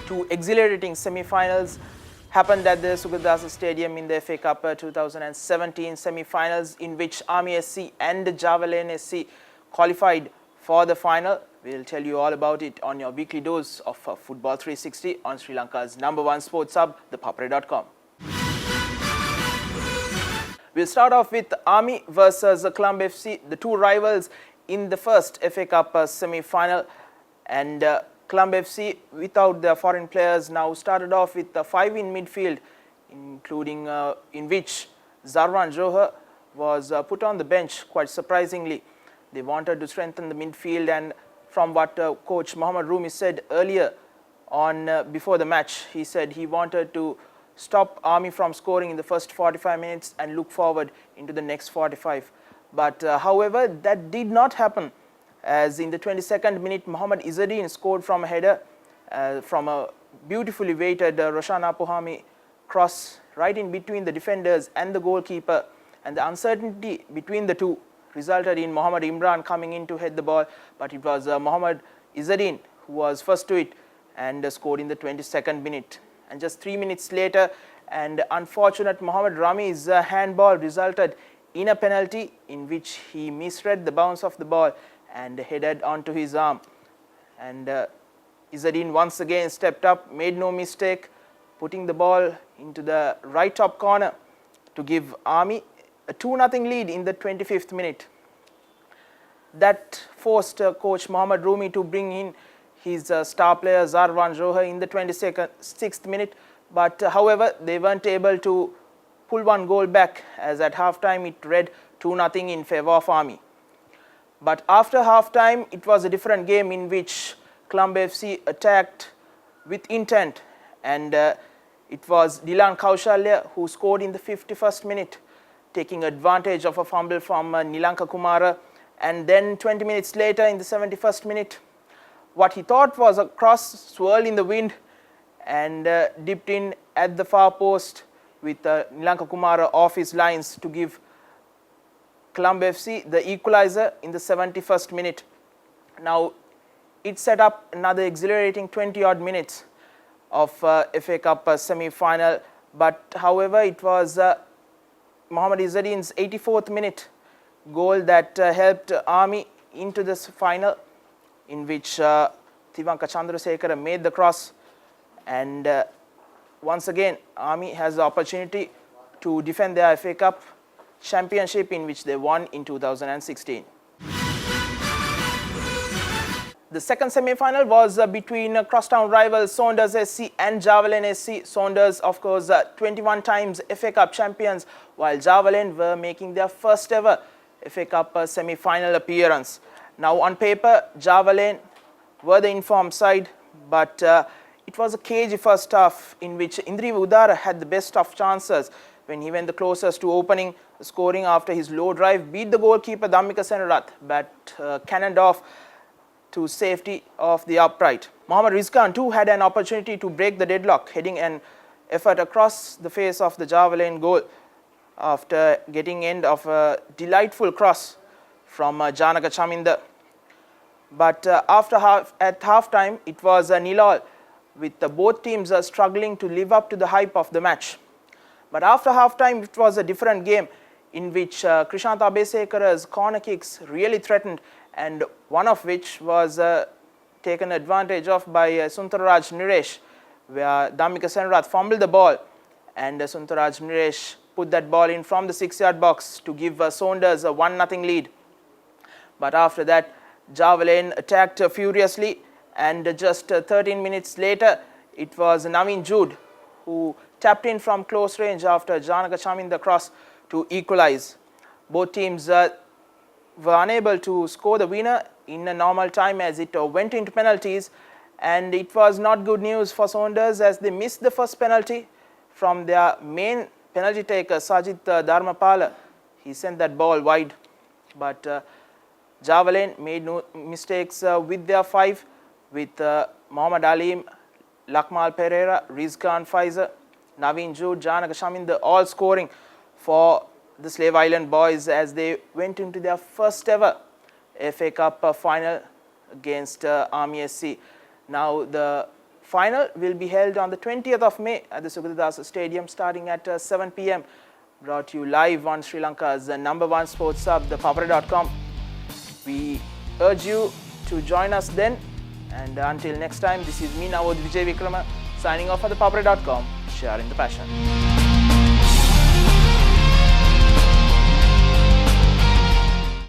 Two exhilarating semi-finals happened at the Sugadasa Stadium in the FA Cup 2017 semi-finals, in which Army SC and Javelin SC qualified for the final. We'll tell you all about it on your weekly dose of Football 360 on Sri Lanka's #1 sports hub, ThePapare.com. We'll start off with Army versus Colombo FC, the two rivals in the first FA Cup semi-final, and Colombo FC, without their foreign players, now started off with a 5 in midfield, including in which Zarwan Johar was put on the bench quite surprisingly. They wanted to strengthen the midfield, and from what coach Mohammad Rumi said earlier on before the match, he said he wanted to stop Army from scoring in the first 45 minutes and look forward into the next 45. But however, that did not happen, as in the 22nd minute, Mohammad Izzadeen scored from a header from a beautifully weighted Roshan Apuhami cross right in between the defenders and the goalkeeper, and the uncertainty between the two resulted in Mohammad Imran coming in to head the ball, but it was Mohammad Izzadeen who was first to it and scored in the 22nd minute. And just 3 minutes later, and unfortunate Mohammad Rami's handball resulted in a penalty in which he misread the bounce of the ball and headed onto his arm. And Izzadeen once again stepped up, made no mistake, putting the ball into the right top corner to give Army a 2-0 lead in the 25th minute. That forced coach Mohammad Rumi to bring in his star player Zarwan Johar in the 26th minute, but however, they weren't able to pull one goal back, as at half-time it read 2-0 in favour of Army. But after half-time, it was a different game in which Colombo FC attacked with intent, and it was Dilan Kaushalya who scored in the 51st minute, taking advantage of a fumble from Nilanka Kumara, and then 20 minutes later in the 71st minute, what he thought was a cross swirled in the wind and dipped in at the far post with Nilanka Kumara off his lines to give Colombo FC the equalizer in the 71st minute. Now, it set up another exhilarating 20-odd minutes of FA Cup semi-final, but however, it was Mohammad Izzadeen's 84th minute goal that helped Army into this final, in which Tivanka Chandrasekhara made the cross, and once again Army has the opportunity to defend their FA Cup championship, in which they won in 2016. The second semi-final was between crosstown rivals Saunders SC and Javelin SC. Saunders, of course, 21 times FA Cup champions, while Javelin were making their first ever FA Cup semi-final appearance. Now, on paper, Javelin were the informed side, but it was a cagey first half in which Indriva Udara had the best of chances when he went the closest to opening scoring after his low drive beat the goalkeeper Dhammika Senarath, but cannoned off to safety of the upright. Mohammad Rizkan too had an opportunity to break the deadlock, heading an effort across the face of the Javelin goal after getting end of a delightful cross from Janaka Chaminda. But at half-time, it was a nil-all, with both teams struggling to live up to the hype of the match. But after half-time, it was a different game in which Krishant Abesekara's corner kicks really threatened, and one of which was taken advantage of by Suntaraj Niresh, where Dhammika Senarath fumbled the ball, and Suntaraj Niresh put that ball in from the 6-yard box to give Saunders a 1-0 lead. But after that, Javelin attacked furiously, and just 13 minutes later, it was Naveen Jude who tapped in from close range after Janaka Chaminda cross to equalize. Both teams were unable to score the winner in a normal time, as it went into penalties, and it was not good news for Saunders, as they missed the first penalty from their main penalty taker Sajid Dharmapala. He sent that ball wide, but Javelin made no mistakes with their 5, with Mohammad Alim, Lakmal Pereira, Rizkan Faizer, Naveen Jude, Janaka Chaminda all scoring for the Slave Island boys as they went into their first ever FA Cup final against Army SC. Now the final will be held on the 20th of May at the Sugatadasa Stadium starting at 7 p.m. Brought to you live on Sri Lanka's #1 sports hub, ThePapare.com. We urge you to join us then. And until next time, this is me, Navodh Vijay Vikrama, signing off for ThePapare.com, sharing the passion.